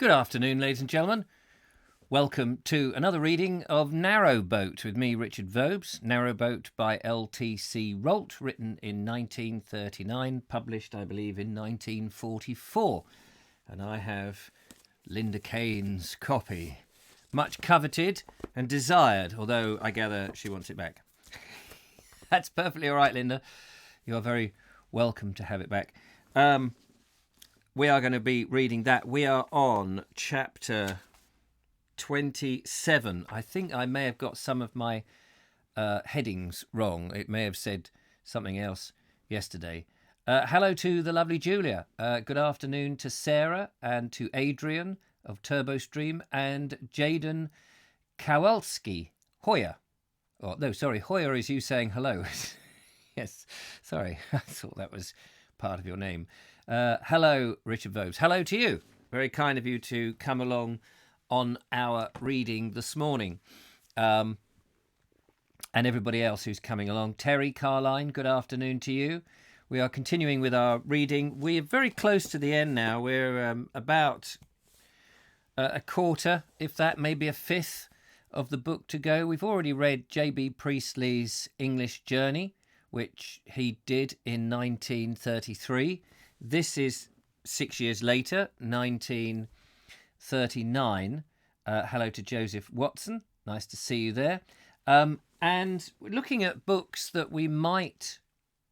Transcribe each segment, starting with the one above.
Good afternoon, ladies and gentlemen. Welcome to another reading of Narrowboat with me, Richard Vobes. Narrowboat by LTC Rolt, written in 1939, published, I believe, in 1944. And I have Linda Kane's copy. Much coveted and desired, although I gather she wants it back. That's perfectly all right, Linda. You are very welcome to have it back. We are going to be reading that. We are on chapter 27. I think I may have got some of my headings wrong. It may have said something else yesterday. Hello to the lovely Julia. Good afternoon to Sarah and to Adrian of TurboStream and Jaden Kowalski. Hoyer. Oh, no, sorry. Hoyer is you saying hello. Yes, sorry. I thought that was part of your name. Hello, Richard Vobes. Hello to you. Very kind of you to come along on our reading this morning. And everybody else who's coming along. Terry Carline, good afternoon to you. We are continuing with our reading. We're very close to the end now. We're about a quarter, if that, maybe a fifth of the book to go. We've already read J.B. Priestley's English Journey, which he did in 1933. This is 6 years later, 1939. Hello to Joseph Watson. Nice to see you there. And looking at books that we might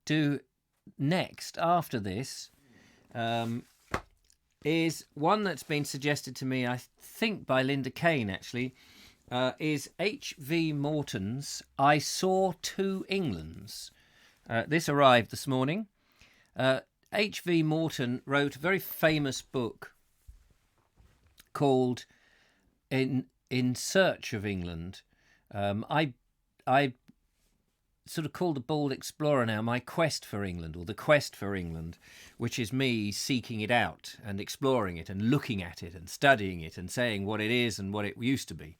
do next after this is one that's been suggested to me, I think by Linda Kane actually, is H.V. Morton's I Saw Two Englands. This arrived this morning. H.V. Morton wrote a very famous book called In Search of England. I sort of call the Bold Explorer now My Quest for England, or The Quest for England, which is me seeking it out and exploring it and looking at it and studying it and saying what it is and what it used to be.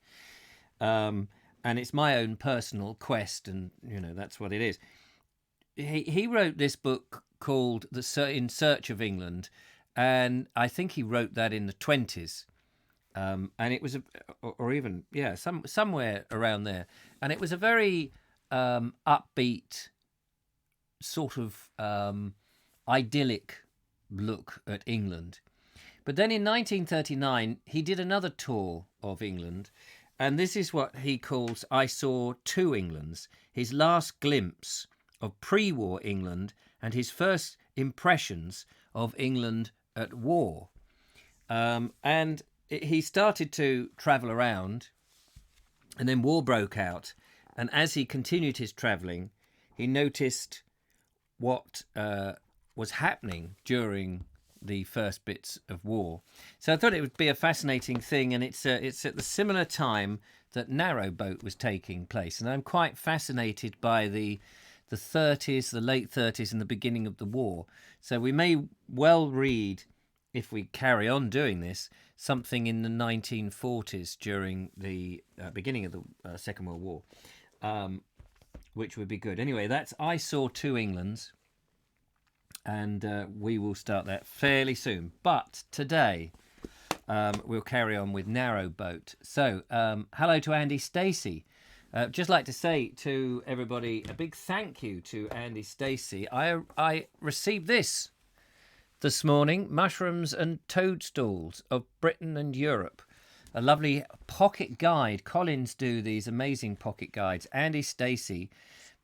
And it's my own personal quest, and, you know, that's what it is. He wrote this book called In Search of England, and I think he wrote that in the 20s. And it was, somewhere around there. And it was a very upbeat, sort of idyllic look at England. But then in 1939, he did another tour of England, and this is what he calls I Saw Two Englands, his last glimpse of pre-war England and his first impressions of England at war. And he started to travel around, and then war broke out. And as he continued his travelling, he noticed what was happening during the first bits of war. So I thought it would be a fascinating thing, and it's at the similar time that Narrowboat was taking place. And I'm quite fascinated by the 30s, the late 30s, and the beginning of the war. So we may well read, if we carry on doing this, something in the 1940s during the beginning of the Second World War, which would be good. Anyway, that's I Saw Two Englands, and we will start that fairly soon. But today, we'll carry on with Narrowboat. So, hello to Andy Stacey. Just like to say to everybody a big thank you to Andy Stacey. I received this morning, Mushrooms and Toadstools of Britain and Europe. A lovely pocket guide. Collins do these amazing pocket guides. Andy Stacey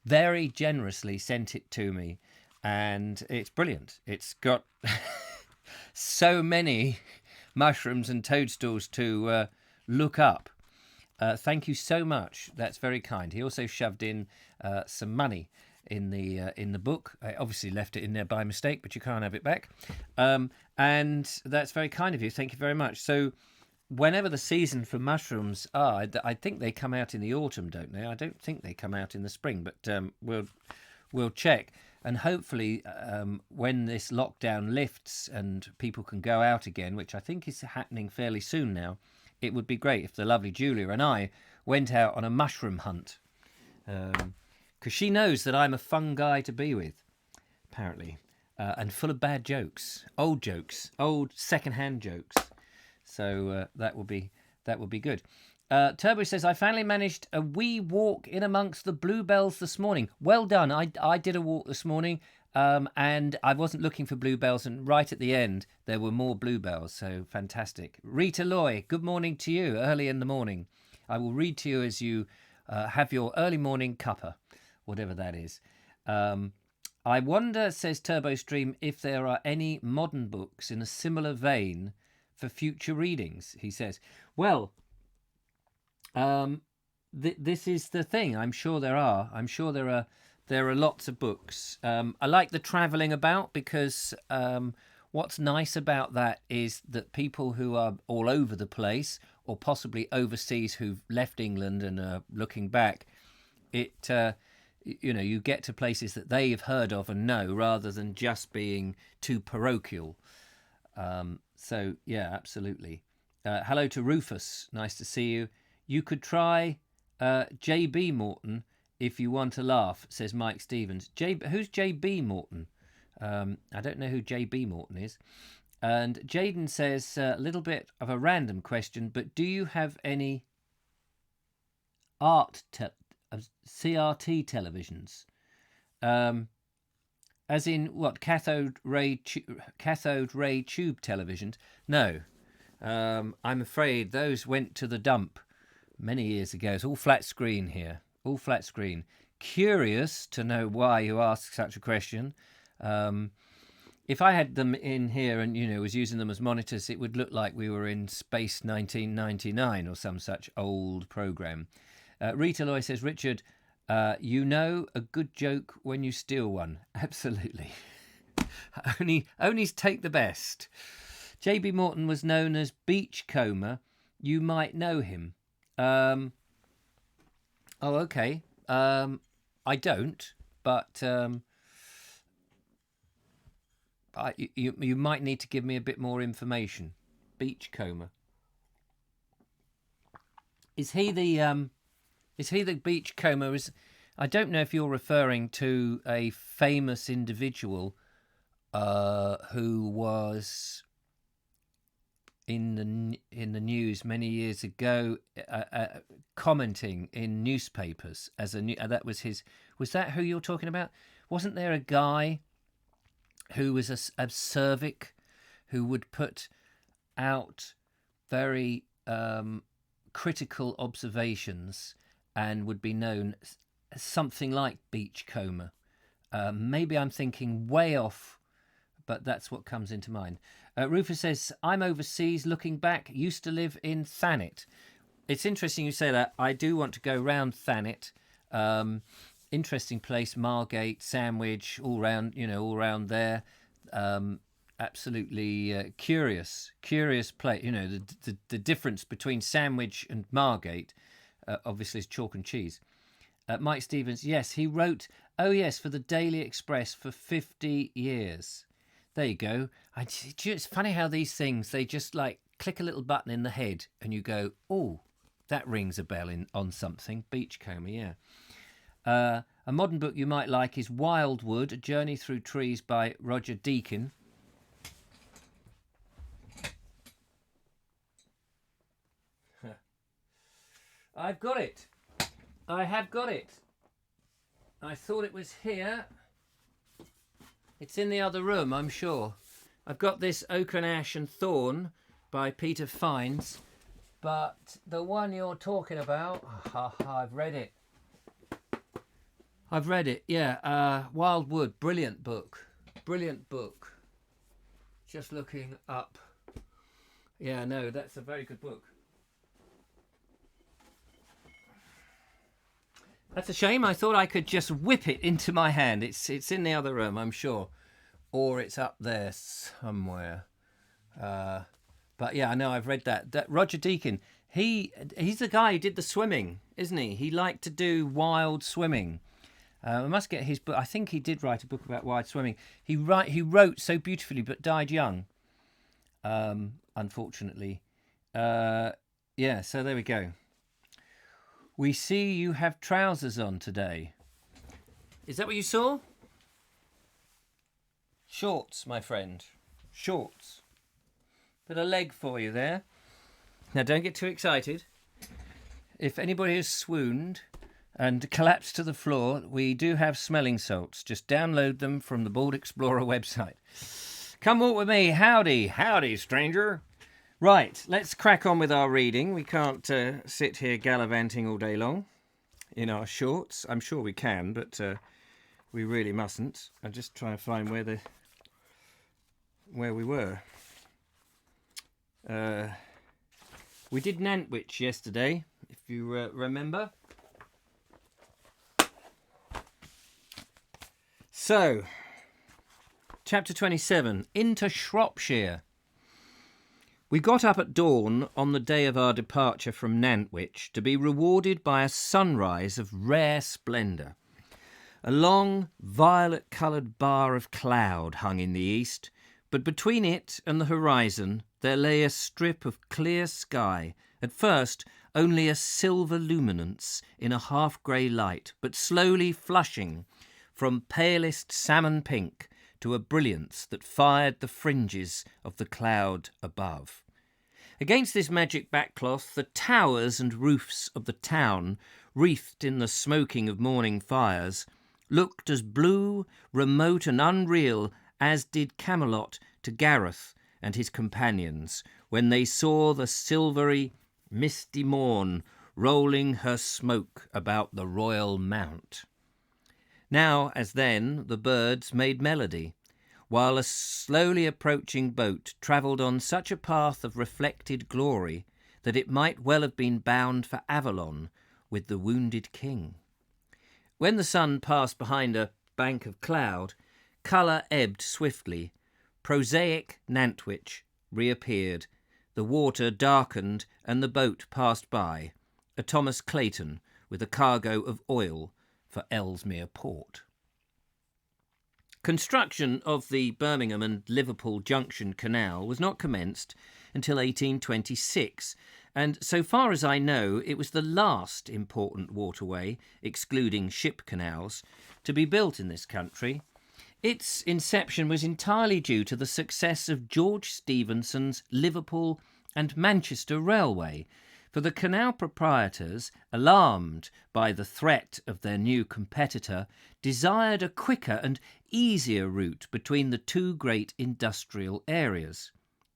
very generously sent it to me, and it's brilliant. It's got so many mushrooms and toadstools to look up. Thank you so much. That's very kind. He also shoved in some money in the book. I obviously left it in there by mistake, but you can't have it back. And that's very kind of you. Thank you very much. So whenever the season for mushrooms are, I think they come out in the autumn, don't they? I don't think they come out in the spring, but we'll check. And hopefully when this lockdown lifts and people can go out again, which I think is happening fairly soon now, it would be great if the lovely Julia and I went out on a mushroom hunt. Because she knows that I'm a fun guy to be with, apparently. And full of bad jokes, old second-hand jokes. So that would be good. Turbo says, I finally managed a wee walk in amongst the bluebells this morning. Well done. I did a walk this morning, and I wasn't looking for bluebells, and right at the end there were more bluebells, so fantastic. Rita Loy, good morning to you, early in the morning. I will read to you as you have your early morning cuppa, whatever that is. I wonder, says Turbo Stream, if there are any modern books in a similar vein for future readings, he says. Well, this is the thing. I'm sure there are. There are lots of books. I like the travelling about because what's nice about that is that people who are all over the place or possibly overseas who've left England and are looking back, you get to places that they've heard of and know rather than just being too parochial. So, yeah, absolutely. Hello to Rufus. Nice to see you. You could try J.B. Morton if you want to laugh, says Mike Stevens. Who's J.B. Morton? I don't know who J.B. Morton is. And Jaden says, a little bit of a random question, but do you have any CRT televisions? As in what, cathode ray tube televisions? No. I'm afraid those went to the dump many years ago. It's all flat screen here. All flat screen. Curious to know why you ask such a question. If I had them in here and, was using them as monitors, it would look like we were in Space 1999 or some such old program. Rita Loy says, Richard, a good joke when you steal one. Absolutely. only take the best. J.B. Morton was known as Beachcomber. You might know him. Oh, okay. I don't, but you might need to give me a bit more information. Beachcomber. Is he the beachcomber? I don't know if you're referring to a famous individual who was in the news many years ago, commenting in newspapers that was that who you're talking about? Wasn't there a guy who was a cervic who would put out very critical observations and would be known as something like Beachcomber? Maybe I'm thinking way off, but that's what comes into mind. Rufus says, I'm overseas looking back, used to live in Thanet. It's interesting you say that. I do want to go round Thanet. Interesting place, Margate, Sandwich, all round there. Absolutely curious place. The difference between Sandwich and Margate, obviously, is chalk and cheese. Mike Stevens, yes, he wrote, for the Daily Express for 50 years. There you go. It's funny how these things, they just like click a little button in the head and you go, oh, that rings a bell on something. Beachcomber, yeah. A modern book you might like is Wildwood, A Journey Through Trees by Roger Deakin. I've got it. I have got it. I thought it was here. It's in the other room, I'm sure. I've got this Oak and Ash and Thorn by Peter Fiennes, but the one you're talking about, I've read it. Yeah. Wildwood, brilliant book. Just looking up. Yeah, no, that's a very good book. That's a shame. I thought I could just whip it into my hand. It's in the other room, I'm sure. Or it's up there somewhere. But yeah, I know I've read that. That Roger Deakin, he's the guy who did the swimming, isn't he? He liked to do wild swimming. I must get his book. I think he did write a book about wild swimming. He wrote so beautifully but died young, unfortunately. Yeah, so there we go. We see you have trousers on today. Is that what you saw? Shorts, my friend. Shorts. Bit of leg for you there. Now, don't get too excited. If anybody has swooned and collapsed to the floor, we do have smelling salts. Just download them from the Bald Explorer website. Come walk with me. Howdy. Howdy, stranger. Right, let's crack on with our reading. We can't sit here gallivanting all day long in our shorts. I'm sure we can, but we really mustn't. I'm just trying to find where we were. We did Nantwich yesterday, if you remember. So, chapter 27, into Shropshire. We got up at dawn on the day of our departure from Nantwich to be rewarded by a sunrise of rare splendour. A long, violet-coloured bar of cloud hung in the east, but between it and the horizon there lay a strip of clear sky, at first only a silver luminance in a half-grey light, but slowly flushing from palest salmon pink to a brilliance that fired the fringes of the cloud above. Against this magic backcloth, the towers and roofs of the town, wreathed in the smoking of morning fires, looked as blue, remote and unreal as did Camelot to Gareth and his companions when they saw the silvery, misty morn rolling her smoke about the royal mount. Now, as then, the birds made melody, while a slowly approaching boat travelled on such a path of reflected glory that it might well have been bound for Avalon with the wounded king. When the sun passed behind a bank of cloud, colour ebbed swiftly. Prosaic Nantwich reappeared, the water darkened, and the boat passed by, a Thomas Clayton with a cargo of oil for Ellesmere Port. Construction of the Birmingham and Liverpool Junction Canal was not commenced until 1826, and so far as I know, it was the last important waterway, excluding ship canals, to be built in this country. Its inception was entirely due to the success of George Stephenson's Liverpool and Manchester Railway, for the canal proprietors, alarmed by the threat of their new competitor, desired a quicker and easier route between the two great industrial areas.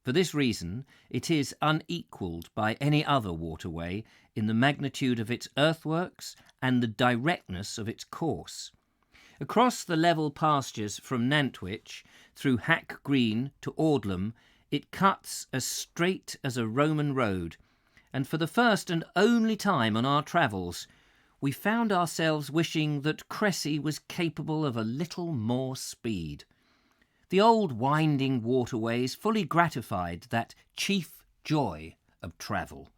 For this reason, it is unequalled by any other waterway in the magnitude of its earthworks and the directness of its course. Across the level pastures from Nantwich, through Hack Green to Audlem, it cuts as straight as a Roman road, and for the first and only time on our travels, we found ourselves wishing that Cressy was capable of a little more speed. The old winding waterways fully gratified that chief joy of travel,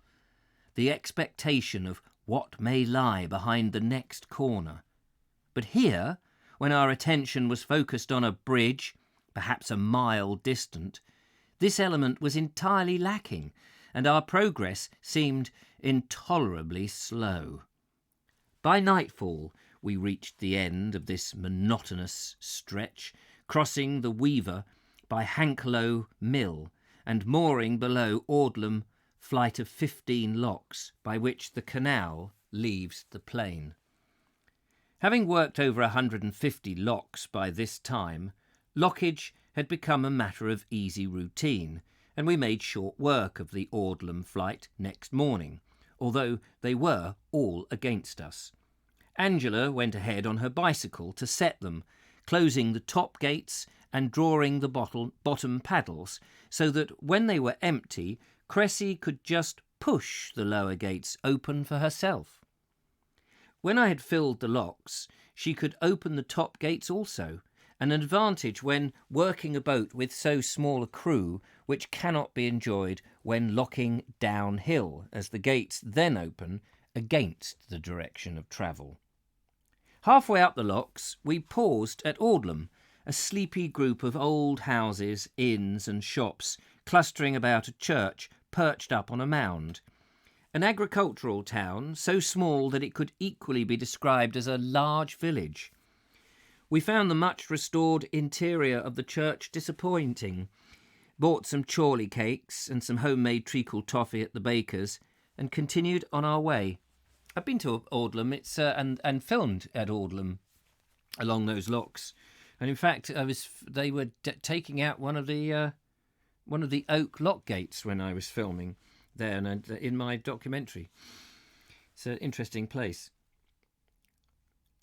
the expectation of what may lie behind the next corner. But here, when our attention was focused on a bridge, perhaps a mile distant, this element was entirely lacking, and our progress seemed intolerably slow. By nightfall, we reached the end of this monotonous stretch, crossing the Weaver by Hanklow Mill and mooring below Audlem flight of 15 locks, by which the canal leaves the plain. Having worked over 150 locks by this time, lockage had become a matter of easy routine, and we made short work of the Audlem flight next morning, although they were all against us. Angela went ahead on her bicycle to set them, closing the top gates and drawing the bottom paddles, so that when they were empty, Cressy could just push the lower gates open for herself. When I had filled the locks, she could open the top gates also, an advantage when working a boat with so small a crew, which cannot be enjoyed when locking downhill, as the gates then open against the direction of travel. Halfway up the locks, we paused at Audlem, a sleepy group of old houses, inns and shops clustering about a church perched up on a mound. An agricultural town, so small that it could equally be described as a large village. We found the much restored interior of the church disappointing, bought some chorley cakes and some homemade treacle toffee at the baker's, and continued on our way. I've been to Aldlam, and filmed at Aldlam along those locks, and in fact, they were taking out one of the oak lock gates when I was filming there, and in my documentary. It's an interesting place.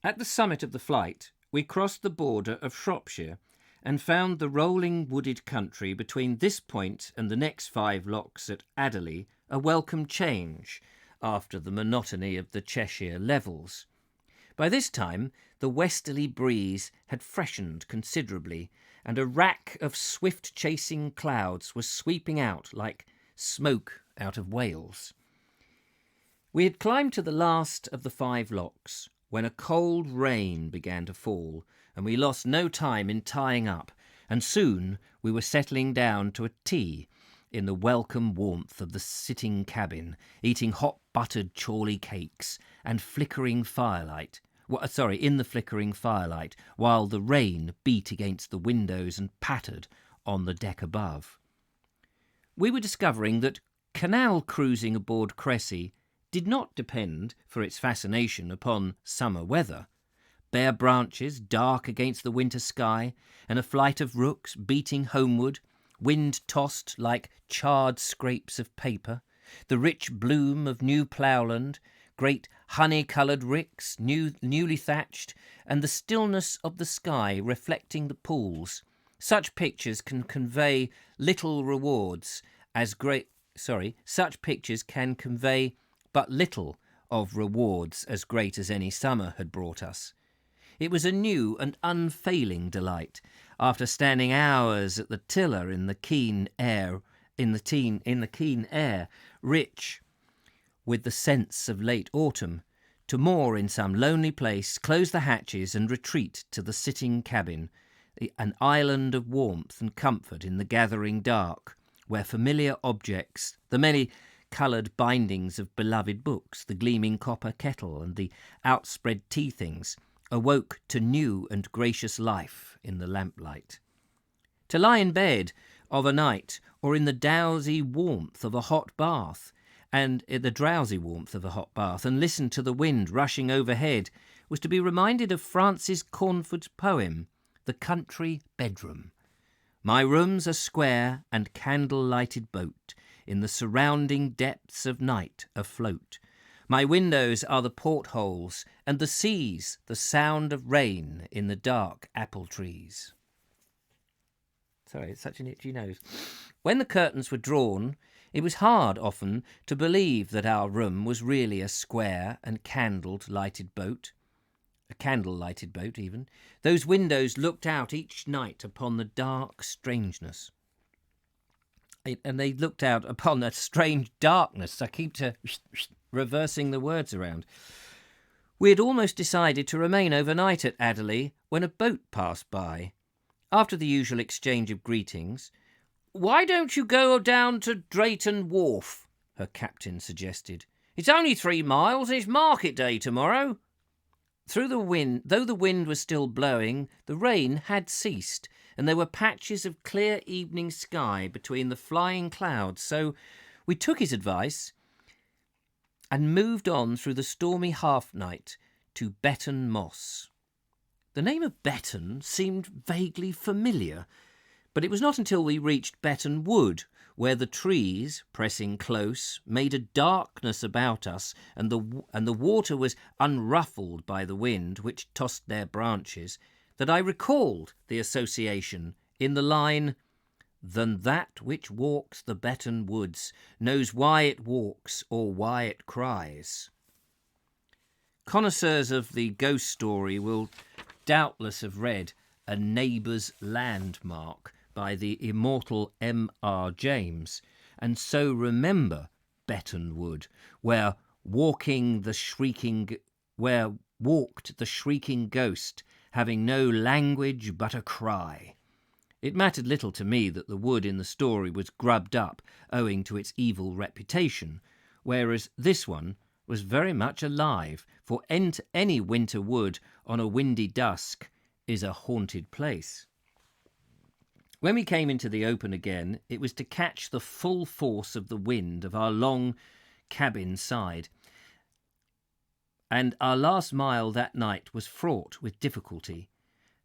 At the summit of the flight, we crossed the border of Shropshire and found the rolling wooded country between this point and the next 5 locks at Adderley a welcome change after the monotony of the Cheshire levels. By this time, the westerly breeze had freshened considerably, and a rack of swift-chasing clouds was sweeping out like smoke out of Wales. We had climbed to the last of the 5 locks when a cold rain began to fall, and we lost no time in tying up, and soon we were settling down to a tea in the welcome warmth of the sitting cabin, eating hot buttered chorley cakes and flickering firelight. In the flickering firelight, while the rain beat against the windows and pattered on the deck above. We were discovering that canal cruising aboard Cressy did not depend for its fascination upon summer weather. Bare branches dark against the winter sky, and a flight of rooks beating homeward, wind-tossed like charred scrapes of paper, the rich bloom of new ploughland, great honey-coloured ricks, newly thatched, and the stillness of the sky reflecting the pools. Such pictures can convey such pictures can convey but little of rewards as great as any summer had brought us. It was a new and unfailing delight, after standing hours at the tiller in the keen air, rich with the scents of late autumn, to moor in some lonely place, close the hatches and retreat to the sitting cabin, an island of warmth and comfort in the gathering dark, where familiar objects, the many coloured bindings of beloved books, the gleaming copper kettle and the outspread tea things, awoke to new and gracious life in the lamplight. To lie in bed of a night, or in the drowsy warmth of a hot bath, and listen to the wind rushing overhead, was to be reminded of Francis Cornford's poem, The Country Bedroom. My room's a square and candle-lighted boat, in the surrounding depths of night afloat. My windows are the portholes, and the seas the sound of rain in the dark apple trees. Sorry, it's such an itchy nose. When the curtains were drawn, it was hard often to believe that our room was really a square and candle-lighted boat. A candle-lighted boat, even. Those windows looked out each night upon the dark strangeness. And they looked out upon a strange darkness. I keep reversing the words around. We had almost decided to remain overnight at Adderley when a boat passed by. After the usual exchange of greetings, "Why don't you go down to Drayton Wharf?" her captain suggested. "It's only 3 miles, and it's market day tomorrow." Though the wind was still blowing, the rain had ceased, and there were patches of clear evening sky between the flying clouds, so we took his advice and moved on through the stormy half-night to Betton Moss. The name of Betton seemed vaguely familiar, but it was not until we reached Betton Wood, where the trees, pressing close, made a darkness about us, and the water was unruffled by the wind which tossed their branches, that I recalled the association in the line, "Than that which walks the Betton woods knows why it walks or why it cries." Connoisseurs of the ghost story will doubtless have read A Neighbour's Landmark by the immortal M.R. James, and so remember Betton Wood, where walked the shrieking ghost, having no language but a cry. It mattered little to me that the wood in the story was grubbed up owing to its evil reputation, whereas this one was very much alive, for any winter wood on a windy dusk is a haunted place. When we came into the open again, it was to catch the full force of the wind of our long cabin side, and our last mile that night was fraught with difficulty.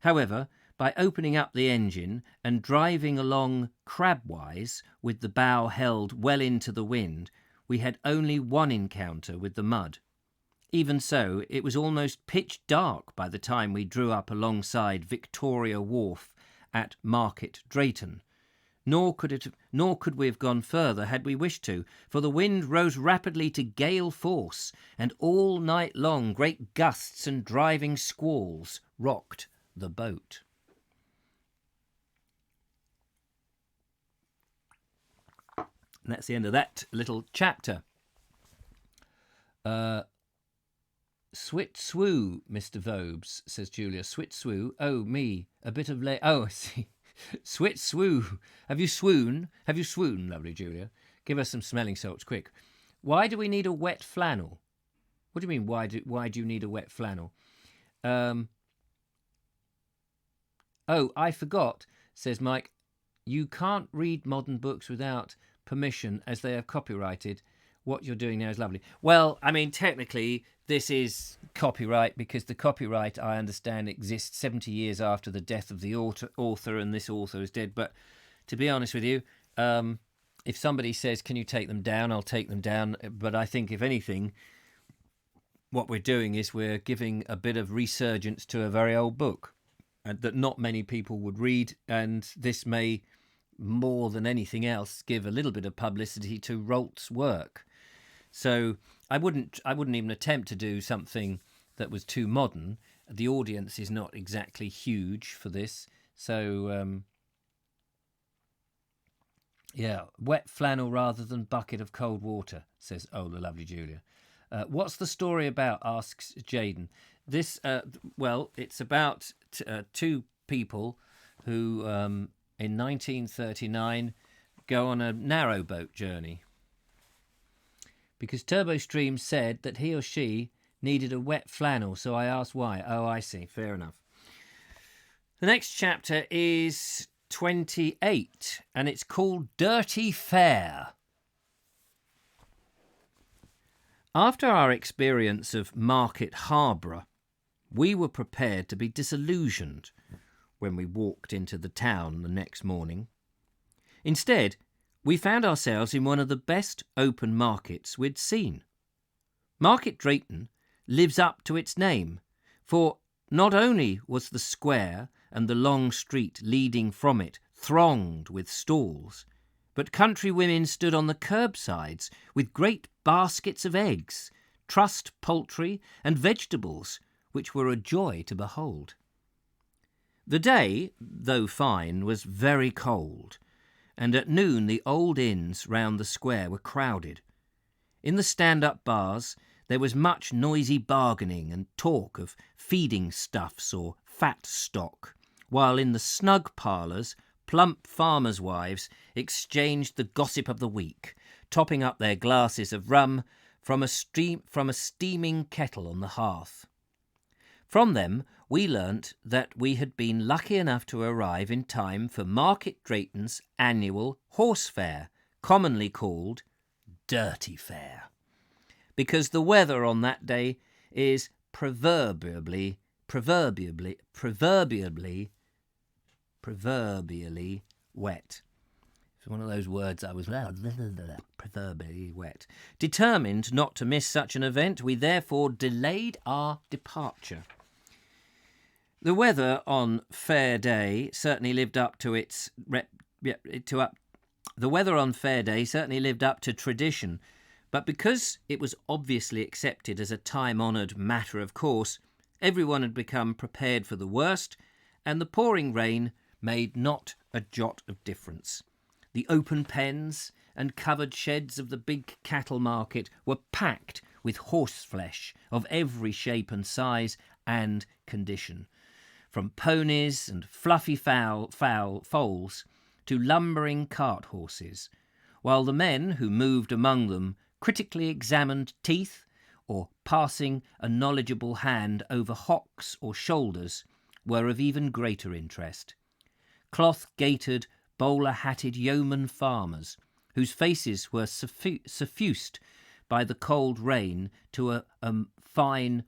However, by opening up the engine and driving along crabwise with the bow held well into the wind, we had only one encounter with the mud. Even so, it was almost pitch dark by the time we drew up alongside Victoria Wharf at Market Drayton. Nor could we have gone further had we wished to, for the wind rose rapidly to gale force, and all night long great gusts and driving squalls rocked the boat. And that's the end of that little chapter. Swit-swoo, Mr. Vobes, says Julia. Swit-swoo. Oh, me. A bit of Oh, I see. Swit-swoo. Have you swooned, lovely Julia? Give us some smelling salts, quick. Why do we need a wet flannel? What do you mean, why do you need a wet flannel? Oh, I forgot, says Mike. You can't read modern books without permission, as they are copyrighted. What you're doing now is lovely. Well, I mean, technically, this is copyright because the copyright, I understand, exists 70 years after the death of the author, and this author is dead. But to be honest with you, if somebody says, can you take them down, I'll take them down. But I think, if anything, what we're doing is we're giving a bit of resurgence to a very old book that not many people would read, and this may, more than anything else, give a little bit of publicity to Rolt's work. So I wouldn't even attempt to do something that was too modern. The audience is not exactly huge for this. So, yeah, wet flannel rather than bucket of cold water, says, oh, the lovely Julia. What's the story about, asks Jaden. This, well, it's about two people who, in 1939, go on a narrowboat journey. Because TurboStream said that he or she needed a wet flannel, so I asked why. Oh, I see. Fair enough. The next chapter is 28, and it's called Dirty Fair. After our experience of Market Harborough, we were prepared to be disillusioned when we walked into the town the next morning. Instead, we found ourselves in one of the best open markets we'd seen. Market Drayton lives up to its name, for not only was the square and the long street leading from it thronged with stalls, but country women stood on the curbsides with great baskets of eggs, trussed poultry and vegetables, which were a joy to behold. The day, though fine, was very cold, and at noon the old inns round the square were crowded. In the stand-up bars there was much noisy bargaining and talk of feeding stuffs or fat stock, while in the snug parlours plump farmers' wives exchanged the gossip of the week, topping up their glasses of rum from a steaming kettle on the hearth. From them we learnt that we had been lucky enough to arrive in time for Market Drayton's annual horse fair, commonly called Dirty Fair, because the weather on that day is proverbially wet. It's one of those words I was proverbially wet. Determined not to miss such an event, we therefore delayed our departure. The weather on Fair Day certainly lived up to tradition, but because it was obviously accepted as a time-honoured matter of course, everyone had become prepared for the worst, and the pouring rain made not a jot of difference. The open pens and covered sheds of the big cattle market were packed with horseflesh of every shape and size and condition, from ponies and fluffy foals to lumbering cart horses, while the men who moved among them critically examined teeth, or passing a knowledgeable hand over hocks or shoulders, were of even greater interest. cloth-gaitered, bowler-hatted yeoman farmers, whose faces were suffused by the cold rain to a fine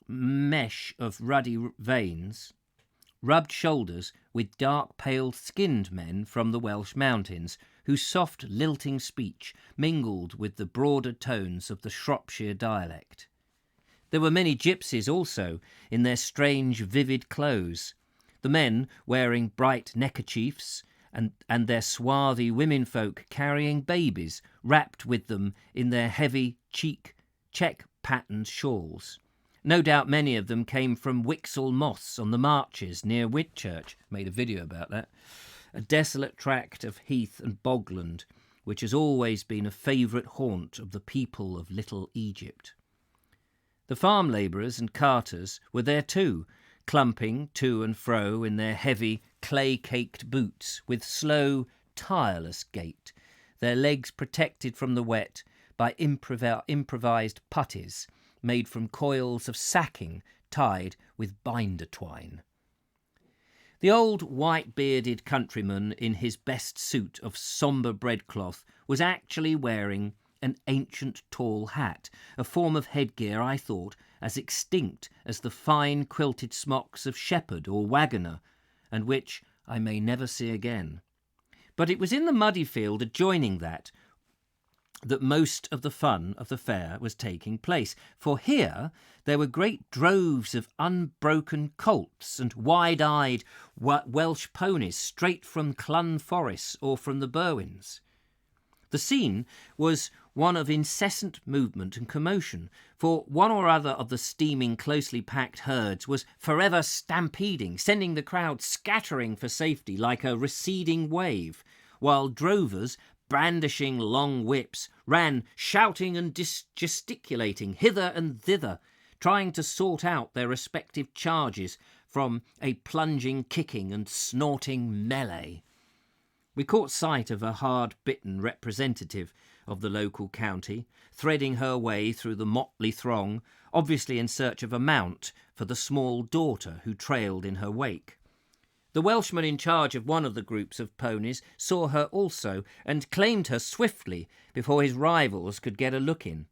mesh of ruddy veins, rubbed shoulders with dark pale-skinned men from the Welsh mountains, whose soft lilting speech mingled with the broader tones of the Shropshire dialect. There were many gypsies also, in their strange vivid clothes, the men wearing bright neckerchiefs, and their swarthy womenfolk carrying babies wrapped with them in their heavy check-patterned shawls. No doubt many of them came from Wixall Moss on the Marches near Whitchurch. Made a video about that. A desolate tract of heath and bogland, which has always been a favourite haunt of the people of Little Egypt. The farm labourers and carters were there too, clumping to and fro in their heavy, clay-caked boots with slow, tireless gait, their legs protected from the wet by improvised puttees made from coils of sacking tied with binder twine. The old white-bearded countryman in his best suit of sombre breadcloth was actually wearing an ancient tall hat, a form of headgear I thought as extinct as the fine quilted smocks of shepherd or waggoner, and which I may never see again. But it was in the muddy field adjoining that most of the fun of the fair was taking place, for here there were great droves of unbroken colts and wide-eyed Welsh ponies straight from Clun Forest or from the Berwyns. The scene was one of incessant movement and commotion, for one or other of the steaming, closely packed herds was forever stampeding, sending the crowd scattering for safety like a receding wave, while drovers, brandishing long whips, ran shouting and gesticulating hither and thither, trying to sort out their respective charges from a plunging, kicking and snorting melee. We caught sight of a hard-bitten representative of the local county, threading her way through the motley throng, obviously in search of a mount for the small daughter who trailed in her wake. The Welshman in charge of one of the groups of ponies saw her also and claimed her swiftly before his rivals could get a look in.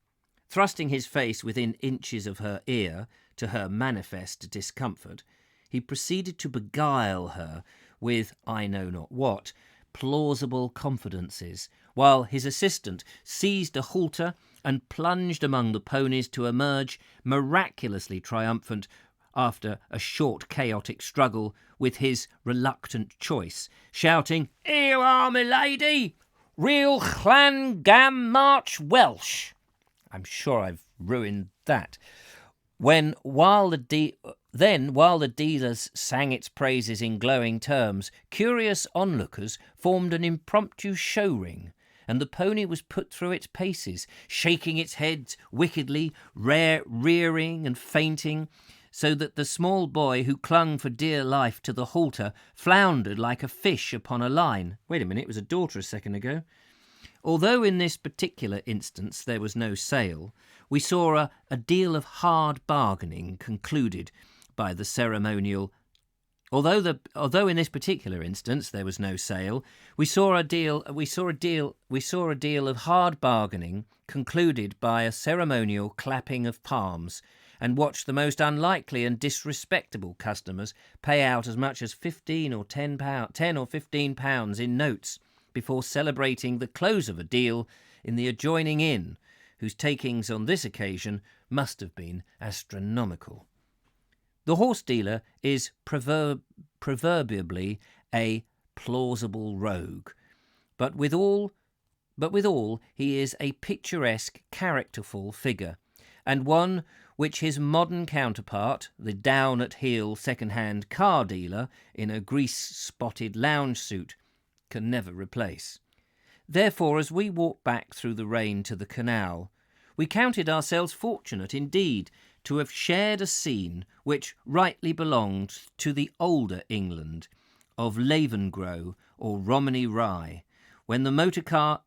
Thrusting his face within inches of her ear, to her manifest discomfort, he proceeded to beguile her with I know not what plausible confidences, while his assistant seized a halter and plunged among the ponies to emerge miraculously triumphant after a short chaotic struggle with his reluctant choice, shouting, "Here you are, my lady! Real Llan March Welsh!" I'm sure I've ruined that. While the dealers sang its praises in glowing terms, curious onlookers formed an impromptu show ring, and the pony was put through its paces, shaking its head wickedly, rearing and fainting, so that the small boy who clung for dear life to the halter floundered like a fish upon a line. Wait a minute, it was a daughter a second ago. Although in this particular instance there was no sale, we saw a deal of hard bargaining concluded by the ceremonial. Although in this particular instance there was no sale, we saw a deal of hard bargaining concluded by a ceremonial clapping of palms, and watched the most unlikely and disrespectable customers pay out as much as £10 or £15 in notes before celebrating the close of a deal in the adjoining inn, whose takings on this occasion must have been astronomical. The horse dealer is proverbially a plausible rogue, but withal he is a picturesque, characterful figure, and one which his modern counterpart, the down-at-heel second-hand car dealer in a grease-spotted lounge suit, can never replace. Therefore, as we walked back through the rain to the canal, we counted ourselves fortunate indeed to have shared a scene which rightly belonged to the older England of Lavengro or Romany Rye, when the motor car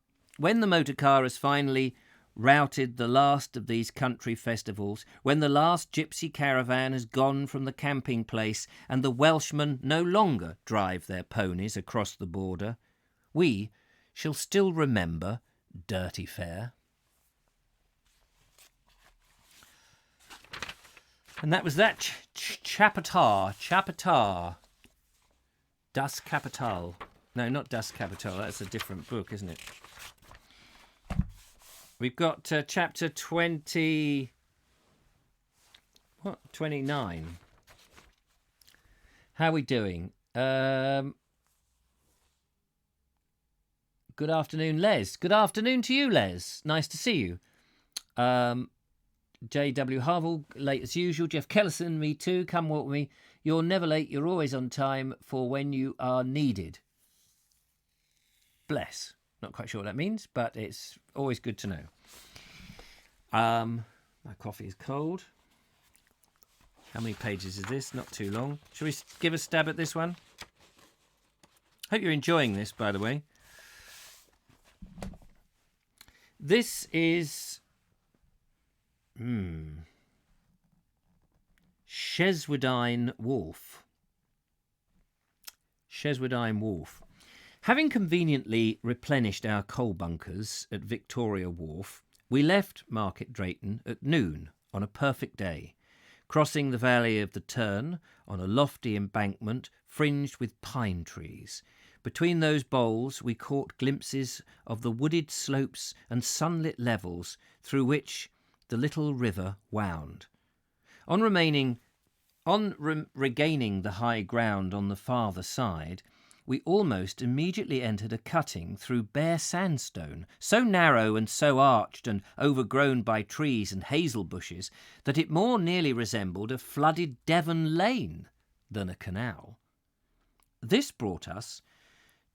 is finally routed the last of these country festivals, when the last gypsy caravan has gone from the camping place and the Welshmen no longer drive their ponies across the border, we shall still remember Dirty Fair. And that was that Chapitar. Das Kapital. No, not Das Kapital. That's a different book, isn't it? We've got chapter 29. How are we doing? Good afternoon, Les. Good afternoon to you, Les. Nice to see you. J.W. Harville, late as usual. Jeff Kellison, me too. Come walk with me. You're never late. You're always on time for when you are needed. Bless. Not quite sure what that means, but it's always good to know. My coffee is cold. How many pages is this? Not too long. Shall we give a stab at this one? Hope you're enjoying this, by the way. This is Cheswardine Wharf. Cheswardine Wharf. Having conveniently replenished our coal bunkers at Victoria Wharf, we left Market Drayton at noon on a perfect day, crossing the valley of the Tern on a lofty embankment fringed with pine trees. Between those boles we caught glimpses of the wooded slopes and sunlit levels through which the little river wound. On regaining the high ground on the farther side, we almost immediately entered a cutting through bare sandstone, so narrow and so arched and overgrown by trees and hazel bushes that it more nearly resembled a flooded Devon lane than a canal. This brought us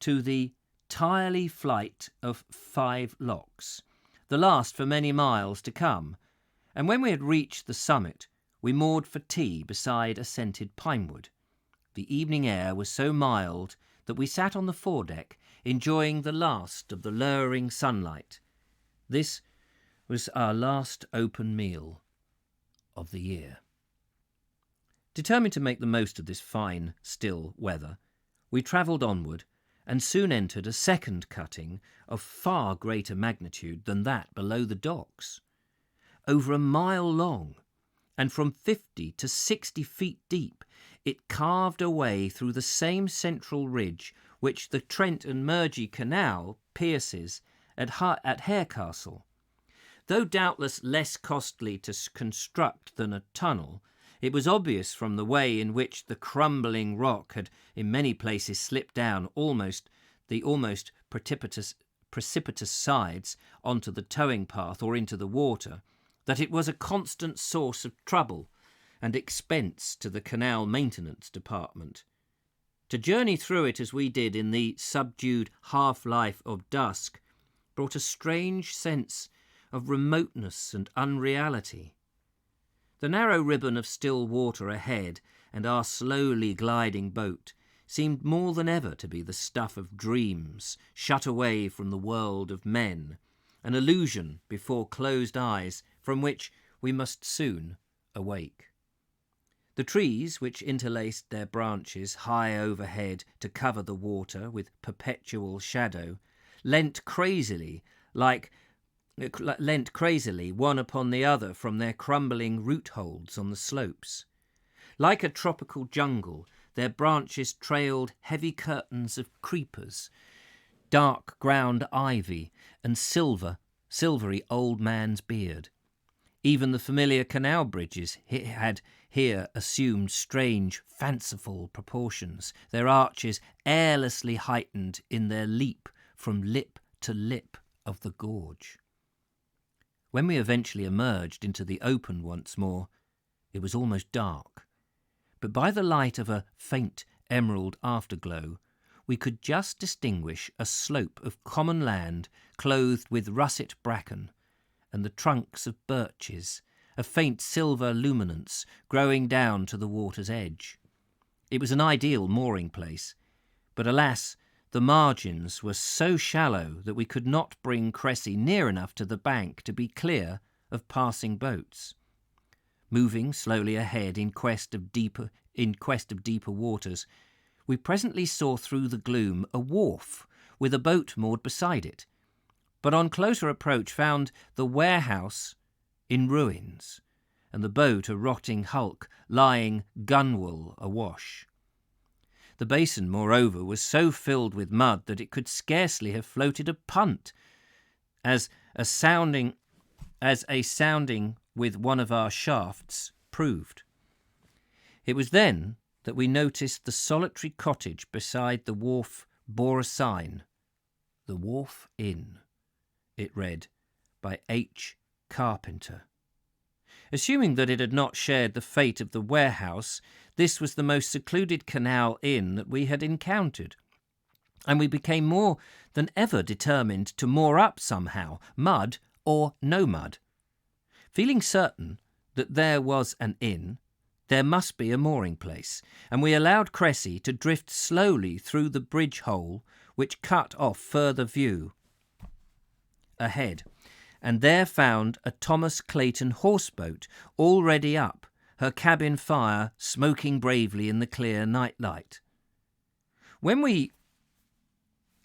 to the Tirely Flight of 5 Locks, the last for many miles to come, and when we had reached the summit, we moored for tea beside a scented pinewood. The evening air was so mild that we sat on the foredeck, enjoying the last of the lowering sunlight. This was our last open meal of the year. Determined to make the most of this fine, still weather, we travelled onward and soon entered a second cutting of far greater magnitude than that below the docks. Over a mile long, and from 50 to 60 feet deep, it carved a way through the same central ridge which the Trent and Mersey Canal pierces at Harecastle. Though doubtless less costly to construct than a tunnel, it was obvious from the way in which the crumbling rock had in many places slipped down almost precipitous sides onto the towing path or into the water, that it was a constant source of trouble and expense to the canal maintenance department. To journey through it as we did in the subdued half-life of dusk brought a strange sense of remoteness and unreality. The narrow ribbon of still water ahead and our slowly gliding boat seemed more than ever to be the stuff of dreams, shut away from the world of men, an illusion before closed eyes from which we must soon awake. The trees, which interlaced their branches high overhead to cover the water with perpetual shadow, leant crazily one upon the other from their crumbling root holds on the slopes. Like a tropical jungle, their branches trailed heavy curtains of creepers, dark ground ivy, and silvery old man's beard. Even the familiar canal bridges had here assumed strange, fanciful proportions, their arches airlessly heightened in their leap from lip to lip of the gorge. When we eventually emerged into the open once more, it was almost dark, but by the light of a faint emerald afterglow, we could just distinguish a slope of common land clothed with russet bracken, and the trunks of birches, a faint silver luminance growing down to the water's edge. It was an ideal mooring place, but alas, the margins were so shallow that we could not bring Cressy near enough to the bank to be clear of passing boats. Moving slowly ahead in quest of deeper waters, we presently saw through the gloom a wharf with a boat moored beside it, but on closer approach found the warehouse in ruins and the boat a rotting hulk lying gunwale awash. The basin, moreover, was so filled with mud that it could scarcely have floated a punt, as a sounding with one of our shafts proved. It was then that we noticed the solitary cottage beside the wharf bore a sign, "The Wharf Inn," it read, by H. Carpenter. Assuming that it had not shared the fate of the warehouse, this was the most secluded canal inn that we had encountered, and we became more than ever determined to moor up somehow, mud or no mud. Feeling certain that there was an inn, there must be a mooring place, and we allowed Cressy to drift slowly through the bridge hole which cut off further view ahead, and there found a Thomas Clayton horseboat already up, her cabin fire smoking bravely in the clear night light. When we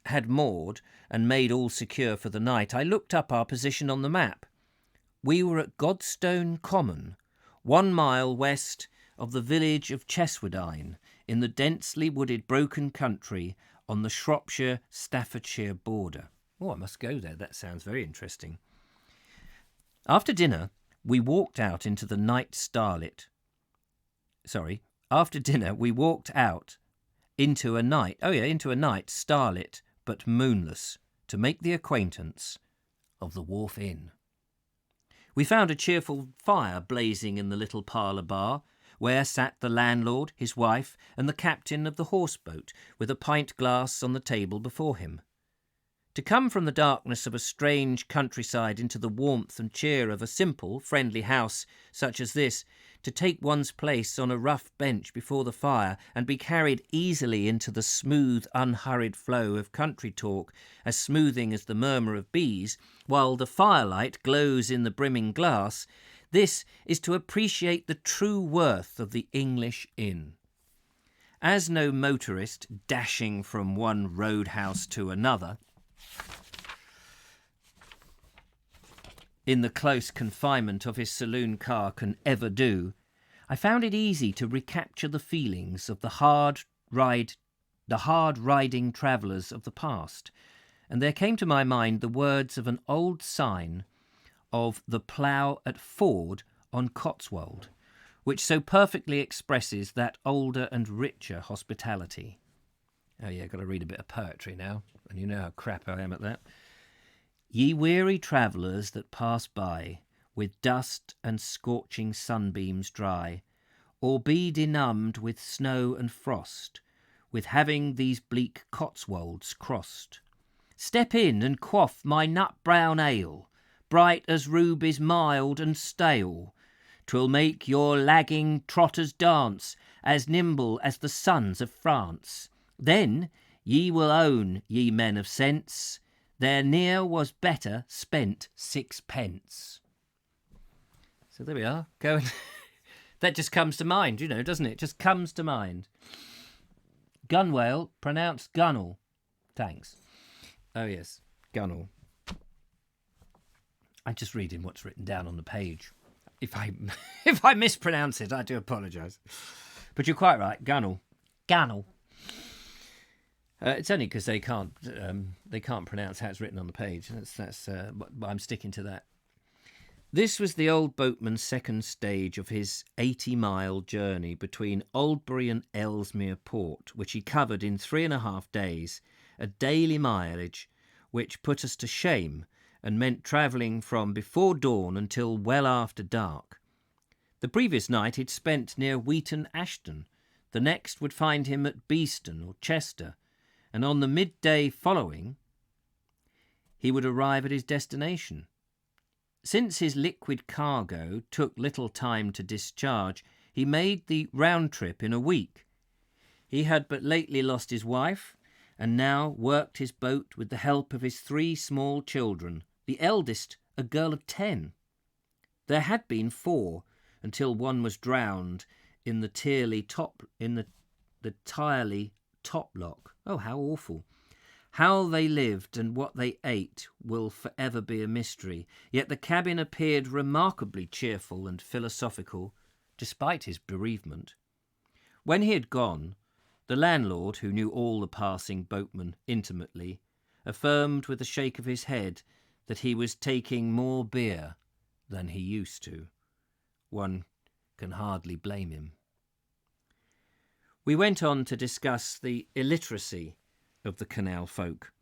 had moored and made all secure for the night, I looked up our position on the map. We were at Godstone Common, 1 mile west of the village of Cheswardine, in the densely wooded broken country on the Shropshire-Staffordshire border. Oh, I must go there. That sounds very interesting. After dinner, we walked out into the night starlit. After dinner, we walked out into a night starlit but moonless to make the acquaintance of the Wharf Inn. We found a cheerful fire blazing in the little parlour bar, where sat the landlord, his wife, and the captain of the horseboat, with a pint glass on the table before him. To come from the darkness of a strange countryside into the warmth and cheer of a simple, friendly house such as this, to take one's place on a rough bench before the fire and be carried easily into the smooth, unhurried flow of country talk, as smoothing as the murmur of bees, while the firelight glows in the brimming glass, this is to appreciate the true worth of the English inn. As no motorist dashing from one roadhouse to another, in the close confinement of his saloon car, can ever do, I found it easy to recapture the feelings of the hard-riding travellers of the past, and there came to my mind the words of an old sign of the Plough at Ford on Cotswold, which so perfectly expresses that older and richer hospitality. Oh yeah, got to read a bit of poetry now, and you know how crap I am at that. Ye weary travellers that pass by, with dust and scorching sunbeams dry, or be benumbed with snow and frost, with having these bleak Cotswolds crossed, step in and quaff my nut-brown ale, bright as rubies mild and stale. 'Twill make your lagging trotters dance, as nimble as the sons of France. Then ye will own, ye men of sense, there ne'er was better spent 6 pence. So there we are. Go and that just comes to mind, you know, doesn't it? Just comes to mind. Gunwale, pronounced gunnel. Thanks. Oh yes, gunnel. I'm just reading what's written down on the page. If I mispronounce it, I do apologise. But you're quite right, gunnel. Gunnel. It's only because they can't pronounce how it's written on the page. But I'm sticking to that. This was the old boatman's second stage of his 80-mile journey between Oldbury and Ellesmere Port, which he covered in 3.5 days, a daily mileage which put us to shame and meant travelling from before dawn until well after dark. The previous night he'd spent near Wheaton Ashton. The next would find him at Beeston or Chester, and on the midday following he would arrive at his destination. Since his liquid cargo took little time to discharge, he made the round trip in a week. He had but lately lost his wife, and now worked his boat with the help of his 3 small children, the eldest a girl of 10. There had been 4, until one was drowned in the Tyrley top lock. Oh, how awful. How they lived and what they ate will forever be a mystery, yet the cabin appeared remarkably cheerful and philosophical, despite his bereavement. When he had gone, the landlord, who knew all the passing boatmen intimately, affirmed with a shake of his head that he was taking more beer than he used to. One can hardly blame him. We went on to discuss the illiteracy of the canal folk,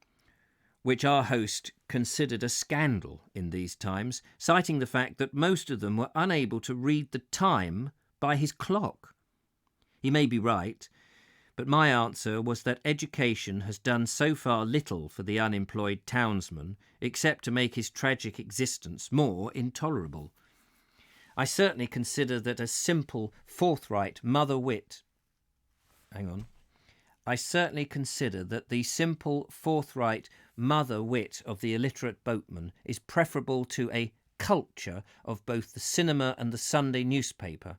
which our host considered a scandal in these times, citing the fact that most of them were unable to read the time by his clock. He may be right, but my answer was that education has done so far little for the unemployed townsman, except to make his tragic existence more intolerable. I certainly consider that a simple, forthright I certainly consider that the simple, forthright mother wit of the illiterate boatman is preferable to a culture of both the cinema and the Sunday newspaper,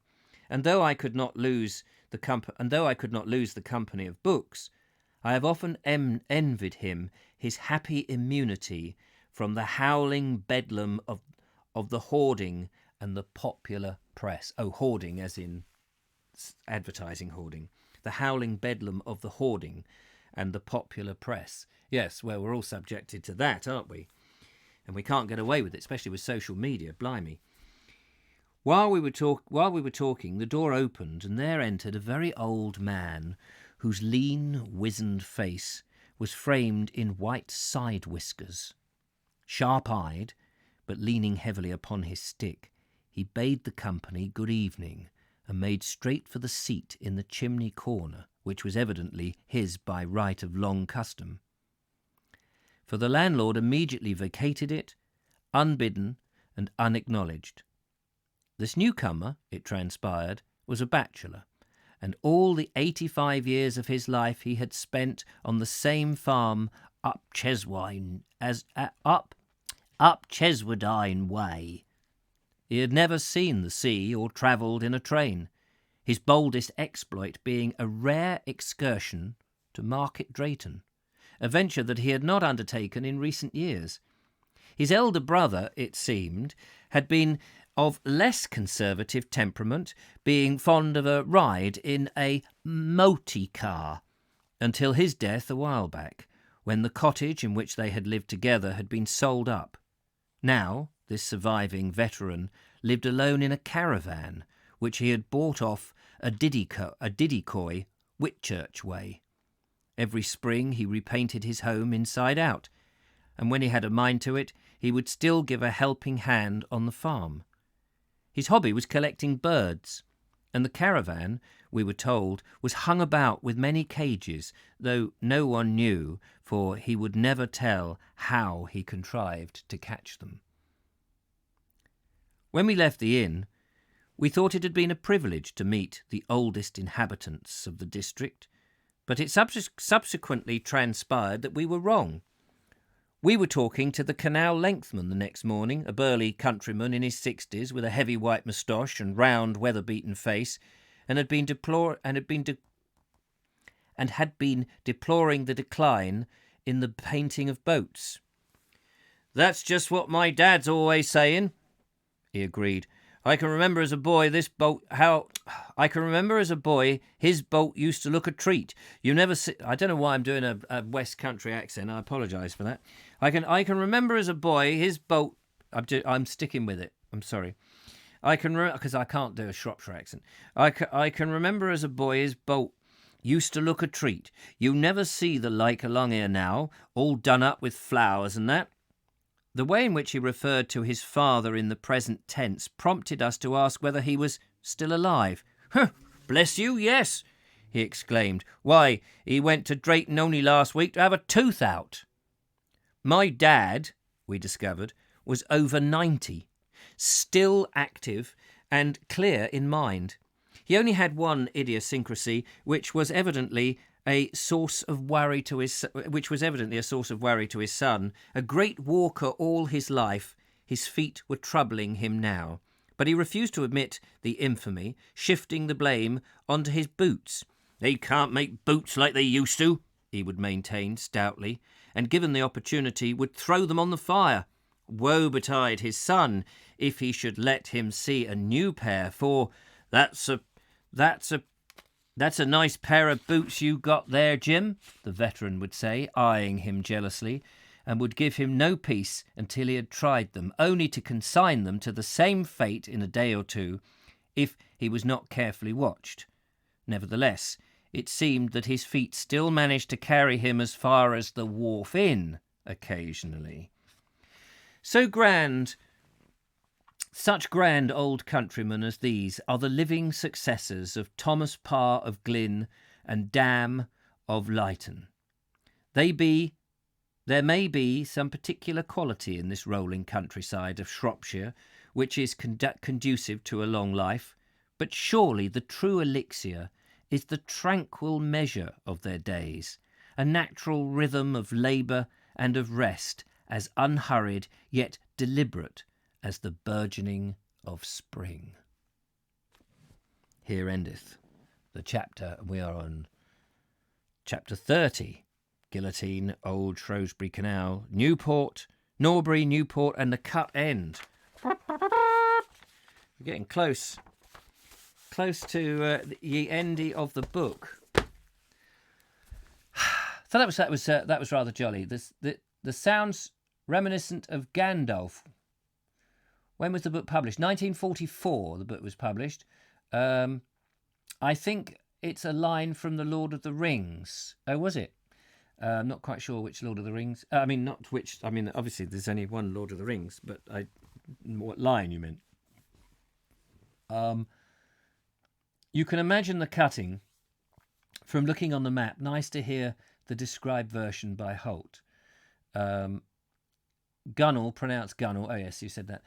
and though I could not lose the company of books, I have often envied him his happy immunity from the howling bedlam of the hoarding and the popular press. Oh, hoarding as in advertising hoarding. The howling bedlam of the hoarding and the popular press. Yes, well, we're all subjected to that, aren't we? And we can't get away with it, especially with social media, blimey. While we were talking, the door opened, and there entered a very old man whose lean, wizened face was framed in white side whiskers. Sharp-eyed, but leaning heavily upon his stick, he bade the company good evening, and made straight for the seat in the chimney corner, which was evidently his by right of long custom. For the landlord immediately vacated it, unbidden and unacknowledged. This newcomer, it transpired, was a bachelor, and all the 85 years of his life he had spent on the same farm up Cheswardine way. He had never seen the sea or travelled in a train, his boldest exploit being a rare excursion to Market Drayton, a venture that he had not undertaken in recent years. His elder brother, it seemed, had been of less conservative temperament, being fond of a ride in a moty car, until his death a while back, when the cottage in which they had lived together had been sold up. Now, this surviving veteran lived alone in a caravan, which he had bought off a Diddycoy, Whitchurch way. Every spring he repainted his home inside out, and when he had a mind to it, he would still give a helping hand on the farm. His hobby was collecting birds, and the caravan, we were told, was hung about with many cages, though no one knew, for he would never tell how he contrived to catch them. When we left the inn, we thought it had been a privilege to meet the oldest inhabitants of the district, but it subsequently transpired that we were wrong. We were talking to the canal lengthman the next morning, a burly countryman in his 60s with a heavy white moustache and round, weather-beaten face, and had been deploring the decline in the painting of boats. "That's just what my dad's always saying," he agreed. I can remember as a boy his boat used to look a treat. You never see. I don't know why I'm doing a West Country accent. I apologise for that. I can remember as a boy his boat. I'm sticking with it. I'm sorry. Because I can't do a Shropshire accent. I can remember as a boy his boat used to look a treat. You never see the like along here now, all done up with flowers and that. The way in which he referred to his father in the present tense prompted us to ask whether he was still alive. "Bless you, yes," he exclaimed. "Why, he went to Drayton only last week to have a tooth out." My dad, we discovered, was over 90, still active and clear in mind. He only had one idiosyncrasy, which was evidently a source of worry to which was evidently a source of worry to his son. A great walker all his life, his feet were troubling him now. But he refused to admit the infamy, shifting the blame onto his boots. They can't make boots like they used to, he would maintain stoutly, and given the opportunity would throw them on the fire. Woe betide his son if he should let him see a new pair, for that's a nice pair of boots you got there, Jim, the veteran would say, eyeing him jealously, and would give him no peace until he had tried them, only to consign them to the same fate in a day or two if he was not carefully watched. Nevertheless, it seemed that his feet still managed to carry him as far as the Wharf Inn occasionally. Such grand old countrymen as these are the living successors of Thomas Parr of Glyn and Dam of Lytton. There may be some particular quality in this rolling countryside of Shropshire which is conducive to a long life, but surely the true elixir is the tranquil measure of their days, a natural rhythm of labour and of rest, as unhurried yet deliberate as the burgeoning of spring. Here endeth the chapter. We are on chapter 30, Guillotine, Old Shrewsbury Canal, Newport, Norbury, Newport, and the Cut End. We're getting close to the ending of the book. So that was rather jolly. The sounds reminiscent of Gandalf. When was the book published? 1944. The book was published. I think it's a line from the Lord of the Rings. Oh, was it? I'm not quite sure which Lord of the Rings. Obviously there's only one Lord of the Rings, but what line you meant? You can imagine the cutting from looking on the map. Nice to hear the described version by Holt. Gunnell, pronounced Gunnell. Oh, yes, you said that.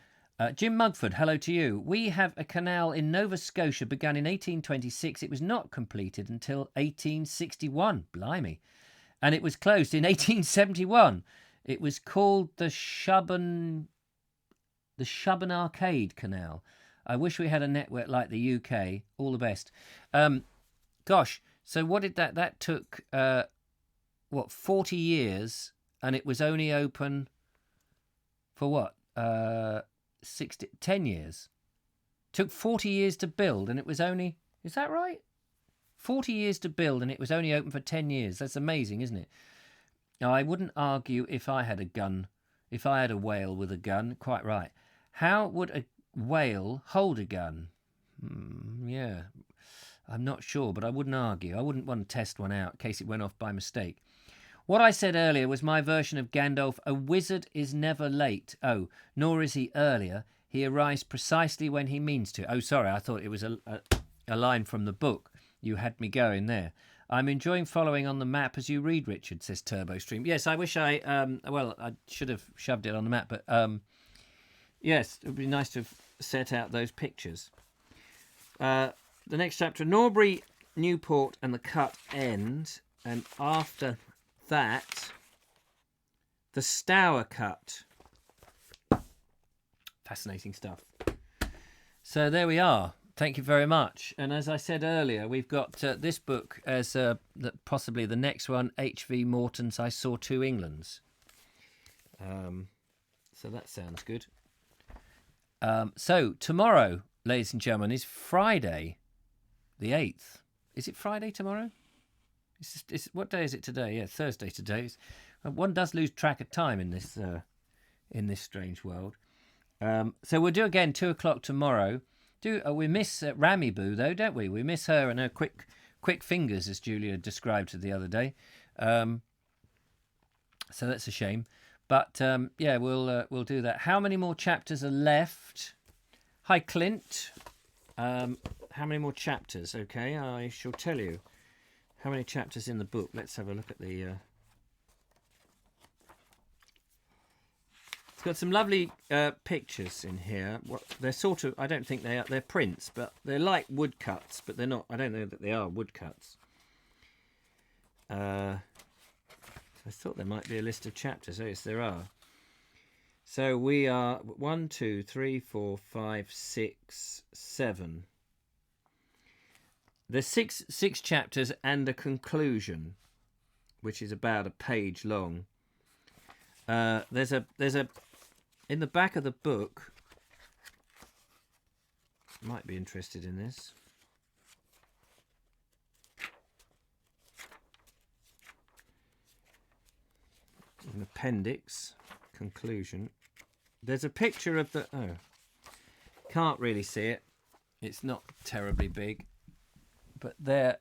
Jim Mugford, hello to you. We have a canal in Nova Scotia, begun in 1826. It was not completed until 1861. Blimey. And it was closed in 1871. It was called the Shubban Arcade Canal. I wish we had a network like the UK. All the best. Gosh, so what did that took, 40 years, and it was only open for what? 10 years. Took 40 years to build, and it was only, is that right? 40 years to build, and it was only open for 10 years. That's amazing, isn't it? Now, I wouldn't argue if I had a gun, if I had a whale with a gun. Quite right. How would a whale hold a gun? Yeah, I'm not sure, but I wouldn't argue. I wouldn't want to test one out in case it went off by mistake. What I said earlier was my version of Gandalf. A wizard is never late. Oh, nor is he earlier. He arrives precisely when he means to. Oh, sorry, I thought it was a line from the book. You had me going there. I'm enjoying following on the map as you read, Richard, says TurboStream. Yes, I wish I should have shoved it on the map, but yes, it would be nice to have set out those pictures. The next chapter, Norbury, Newport, and the Cut End, and after that, the Stour Cut. Fascinating stuff. So there we are. Thank you very much. And as I said earlier, we've got this book as possibly the next one, H.V. Morton's I Saw Two Englands. So that sounds good. So tomorrow, ladies and gentlemen, is Friday the 8th. Is it Friday tomorrow? What day is it today? Yeah, Thursday today. One does lose track of time in this strange world. So we'll do again 2:00 tomorrow. We miss Rami Boo though, don't we? We miss her and her quick fingers, as Julia described it the other day. So that's a shame. But yeah, we'll do that. How many more chapters are left? Hi, Clint. How many more chapters? Okay, I shall tell you. How many chapters in the book? Let's have a look at the... It's got some lovely pictures in here. They're sort of... I don't think they are... They're prints, but they're like woodcuts, but they're not... I don't know that they are woodcuts. I thought there might be a list of chapters. Oh, yes, there are. So we are 1, 2, 3, 4, 5, 6, 7. There's six chapters and a conclusion, which is about a page long. There's a in the back of the book. Might be interested in this. An appendix, conclusion. There's a picture of the... Oh, can't really see it. It's not terribly big. But there...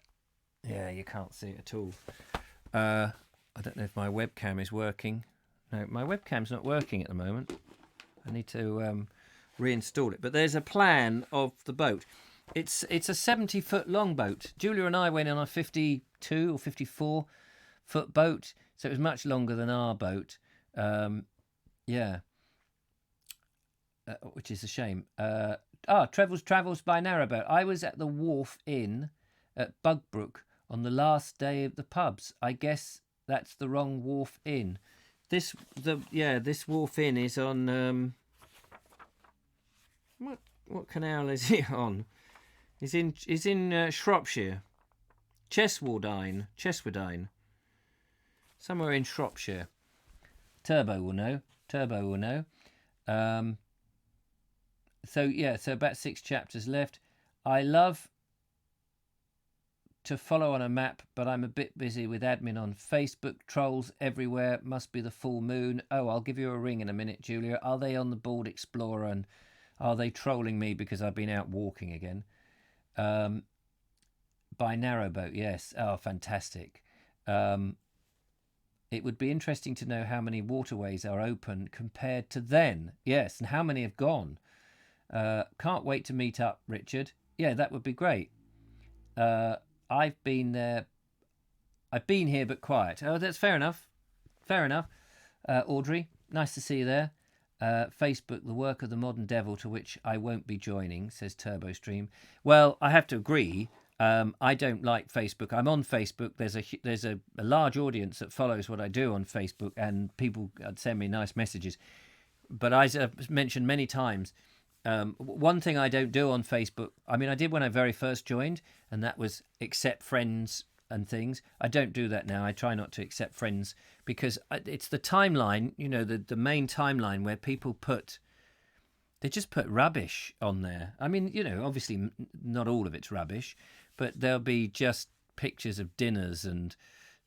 Yeah, you can't see it at all. I don't know if my webcam is working. No, my webcam's not working at the moment. I need to reinstall it. But there's a plan of the boat. It's a 70-foot long boat. Julia and I went on a 52 or 54-foot boat. So it was much longer than our boat. Which is a shame. Trevor's Travels by Narrowboat. I was at the Wharf Inn at Bugbrook on the last day of the pubs. I guess that's the wrong Wharf Inn. This Wharf Inn is on what canal is it on? Is in Shropshire, Cheswardine. Somewhere in Shropshire. Turbo will know. So about 6 chapters left. I love to follow on a map, but I'm a bit busy with admin on Facebook. Trolls everywhere. Must be the full moon. Oh, I'll give you a ring in a minute, Julia. Are they on the Board Explorer and are they trolling me because I've been out walking again? By Narrowboat, yes. Oh, fantastic. It would be interesting to know how many waterways are open compared to then. Yes, and how many have gone. Can't wait to meet up, Richard. Yeah, that would be great. I've been there. I've been here, but quiet. Oh, that's fair enough. Audrey, nice to see you there. Facebook, the work of the modern devil to which I won't be joining, says TurboStream. Well, I have to agree. I don't like Facebook. I'm on Facebook. There's a large audience that follows what I do on Facebook, and people send me nice messages. But as I've mentioned many times, one thing I don't do on Facebook, I mean, I did when I very first joined, and that was accept friends and things. I don't do that now. I try not to accept friends because it's the timeline, the main timeline where people they just put rubbish on there. I mean, obviously not all of it's rubbish, but there'll be just pictures of dinners and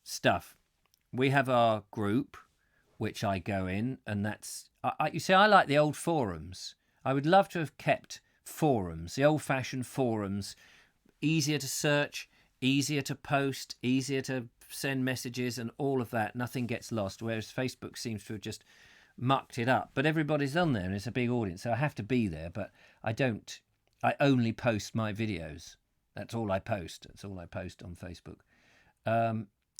stuff. We have our group, which I go in, and that's... you see, I like the old forums. I would love to have kept forums, the old-fashioned forums, easier to search, easier to post, easier to send messages and all of that. Nothing gets lost, whereas Facebook seems to have just mucked it up. But everybody's on there and it's a big audience, so I have to be there. But I only post my videos. That's all I post on Facebook.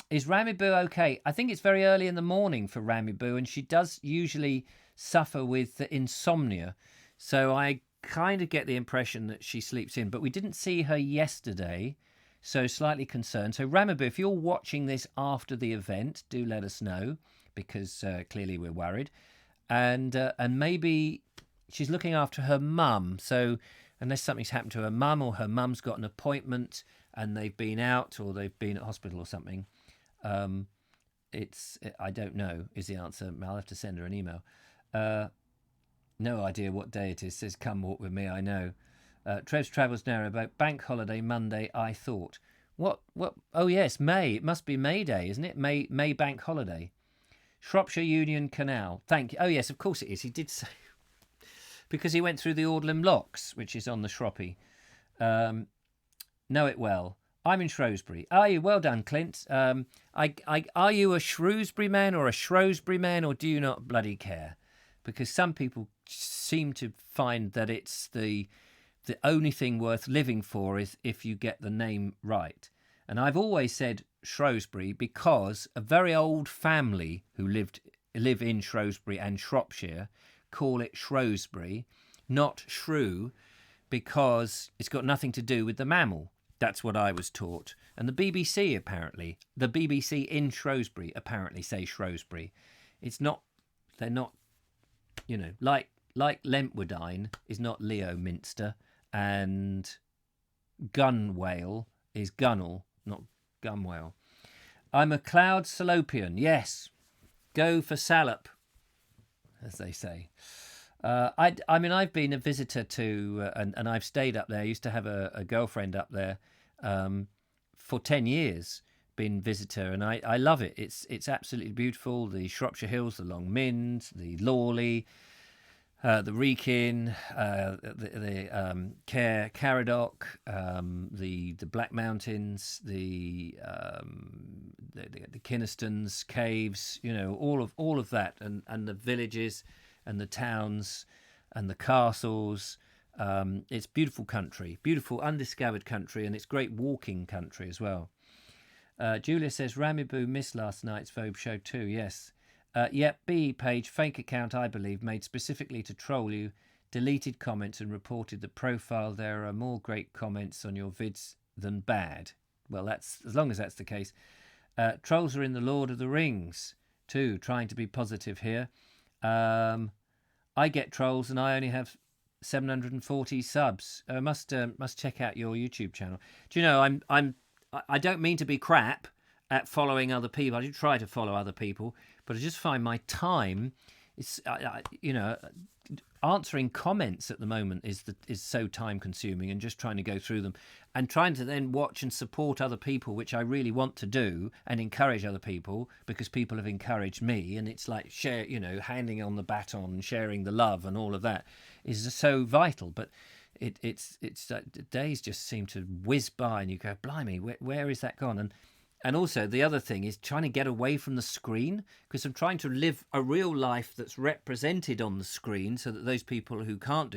Is Rami Boo okay? I think it's very early in the morning for Rami Boo, and she does usually suffer with insomnia. So I kind of get the impression that she sleeps in. But we didn't see her yesterday, so slightly concerned. So Rami Boo, if you're watching this after the event, do let us know, because clearly we're worried. And maybe she's looking after her mum. So unless something's happened to her mum, or her mum's got an appointment and they've been out, or they've been at hospital or something, I don't know is the answer. I'll have to send her an email. No idea what day it is. Says, come walk with me, I know. Trev's Travels Narrowboat, bank holiday Monday, I thought. What? Oh, yes, May. It must be May Day, isn't it? May bank holiday. Shropshire Union Canal. Thank you. Oh, yes, of course it is. He did say. Because he went through the Audlem Locks, which is on the Shroppy. Know it well. I'm in Shrewsbury. Are you? Well done, Clint. Are you a Shrewsbury man or a Shrewsbury man, or do you not bloody care? Because some people seem to find that it's the only thing worth living for is if you get the name right. And I've always said Shrewsbury because a very old family who live in Shrewsbury and Shropshire call it Shrewsbury, not Shrew, because it's got nothing to do with the mammal. That's what I was taught. And the BBC apparently, the BBC in Shrewsbury apparently say Shrewsbury. It's not. They're not. Like Lentwardine is not Leominster, and Gunwale is Gunnel, not Gunwale. I'm a cloud salopian. Yes, go for Salop, as they say. I mean, I've been a visitor to, and I've stayed up there. I used to have a girlfriend up there for 10 years, been visitor, and I love it. It's absolutely beautiful. The Shropshire Hills, the Long Mynd, the Lawley, the Wrekin, the Caradoc, the Black Mountains, the Kinnestons caves, all of that, and the villages and the towns and the castles. It's beautiful country, beautiful undiscovered country, and it's great walking country as well. Julia says, Ramiboo missed last night's Vogue show too. Yes. Yep, B page, fake account, I believe, made specifically to troll you, deleted comments and reported the profile. There are more great comments on your vids than bad. Well, that's as long as that's the case. Trolls are in the Lord of the Rings too, trying to be positive here. I get trolls and I only have 740 subs. Must check out your YouTube channel. Do you know, I don't mean to be crap at following other people. I do try to follow other people, but I just find my time is, answering comments at the moment is so time consuming, and just trying to go through them and trying to then watch and support other people, which I really want to do, and encourage other people because people have encouraged me, and it's like handing on the baton, sharing the love, and all of that is so vital. But it's the days just seem to whiz by, and you go, blimey, where is that gone? And also the other thing is trying to get away from the screen, because I'm trying to live a real life that's represented on the screen, so that those people who can't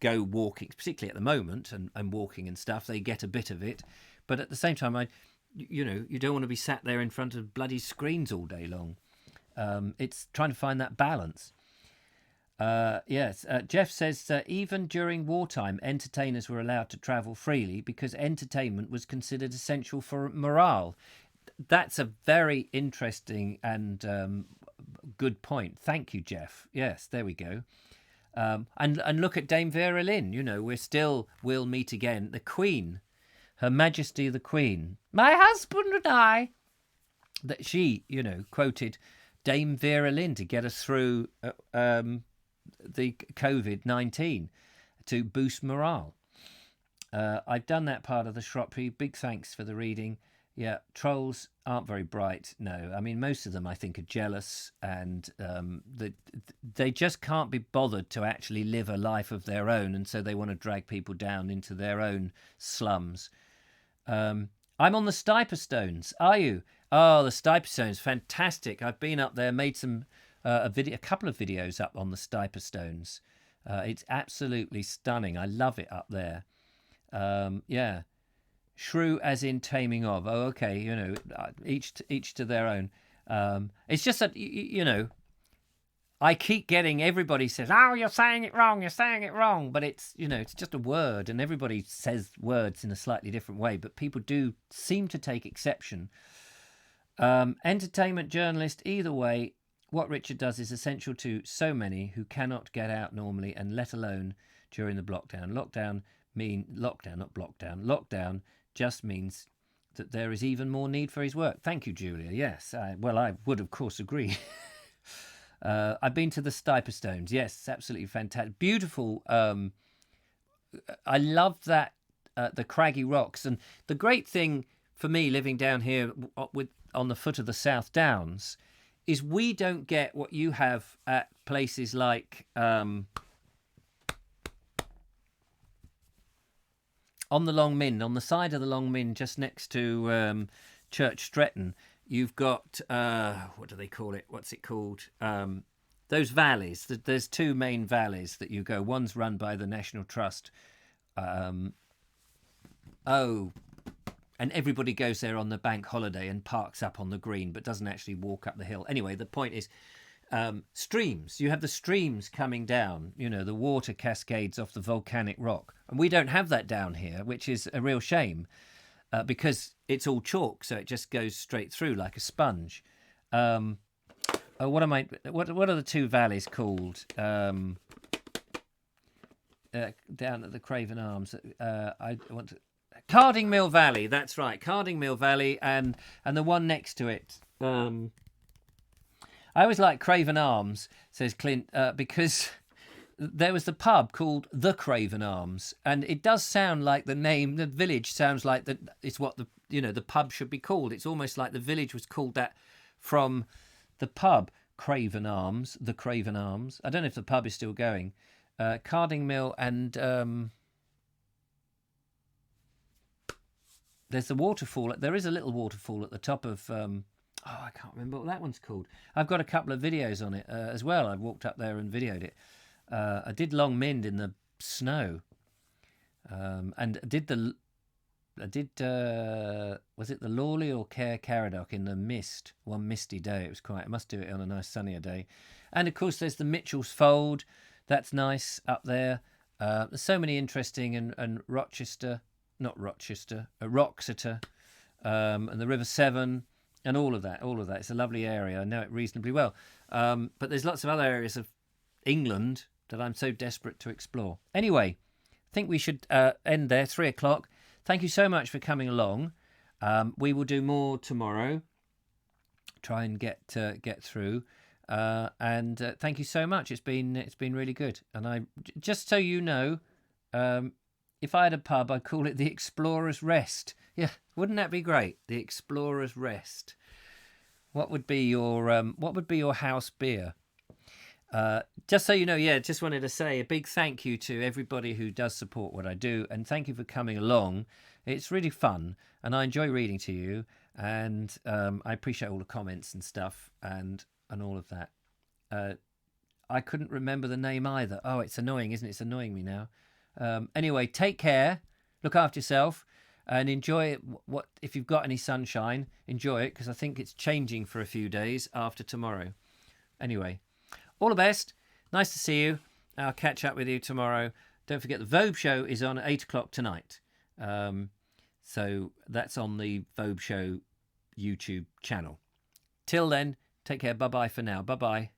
go walking, particularly at the moment, and walking and stuff, they get a bit of it. But at the same time, you don't want to be sat there in front of bloody screens all day long. It's trying to find that balance. Yes, Jeff says even during wartime, entertainers were allowed to travel freely because entertainment was considered essential for morale. That's a very interesting and good point. Thank you, Jeff. Yes, there we go. And look at Dame Vera Lynn. We'll meet again. The Queen, Her Majesty the Queen, my husband and I. That she, quoted Dame Vera Lynn to get us through the COVID-19 to boost morale. I've done that part of the Shropshire. Big thanks for the reading. Yeah, trolls aren't very bright. No, I mean, most of them I think are jealous, and they just can't be bothered to actually live a life of their own, and so they want to drag people down into their own slums. I'm on the Stiperstones. Are you? Oh, the Stiperstones, fantastic. I've been up there, made a couple of videos up on the Stiperstones. It's absolutely stunning. I love it up there. Yeah. Shrew as in taming of. Oh, okay. Each to their own. It's just that, I keep getting, everybody says, oh, you're saying it wrong. But it's just a word, and everybody says words in a slightly different way. But people do seem to take exception. Entertainment journalist, either way, what Richard does is essential to so many who cannot get out normally, and let alone during the lockdown. Lockdown just means that there is even more need for his work. Thank you, Julia. Yes, I would, of course, agree. I've been to the Stiperstones. Yes, absolutely fantastic. Beautiful. I love that, the craggy rocks. And the great thing for me living down here on the foot of the South Downs is we don't get what you have at places like on the Long Mynd, on the side of the Long Mynd, just next to Church Stretton. You've got, what do they call it? What's it called? Those valleys. There's two main valleys that you go. One's run by the National Trust. And everybody goes there on the bank holiday and parks up on the green, but doesn't actually walk up the hill. Anyway, the point is, streams. You have the streams coming down, you know, the water cascades off the volcanic rock. And we don't have that down here, which is a real shame because it's all chalk, so it just goes straight through like a sponge. What are the two valleys called? Down at the Craven Arms. I want to... Cardingmill Valley, that's right. Cardingmill Valley and the one next to it. I always like Craven Arms, says Clint, because there was the pub called the Craven Arms, and it does sound like the name. The village sounds like that. It's what the pub should be called. It's almost like the village was called that from the pub. Craven Arms, the Craven Arms. I don't know if the pub is still going. Cardingmill and there's the waterfall. There is a little waterfall at the top of. I can't remember what that one's called. I've got a couple of videos on it as well. I walked up there and videoed it. I did Long Mynd in the snow, and was it the Lawley or Caer Caradoc in the mist? One misty day. It was quite. I must do it on a nice sunnier day. And of course, there's the Mitchell's Fold. That's nice up there. There's so many interesting and Rochester, not Rochester, Wroxeter, and the River Severn. And all of that. It's a lovely area. I know it reasonably well. But there's lots of other areas of England that I'm so desperate to explore. Anyway, I think we should end there, 3:00. Thank you so much for coming along. We will do more tomorrow. Try and get through. And thank you so much. It's been really good. And just so you know, if I had a pub, I'd call it the Explorer's Rest. Yeah, wouldn't that be great? The Explorer's Rest. What would be your house beer? Just so you know, just wanted to say a big thank you to everybody who does support what I do, and thank you for coming along. It's really fun, and I enjoy reading to you, and I appreciate all the comments and stuff, and all of that. I couldn't remember the name either. Oh, it's annoying, isn't it? It's annoying me now. Anyway, take care, look after yourself, and enjoy it. If you've got any sunshine, enjoy it, because I think it's changing for a few days after tomorrow. Anyway, all the best. Nice to see you. I'll catch up with you tomorrow. Don't forget the Vobe Show is on at 8:00 tonight. So that's on the Vobe Show YouTube channel. Till then, take care. Bye-bye for now. Bye-bye.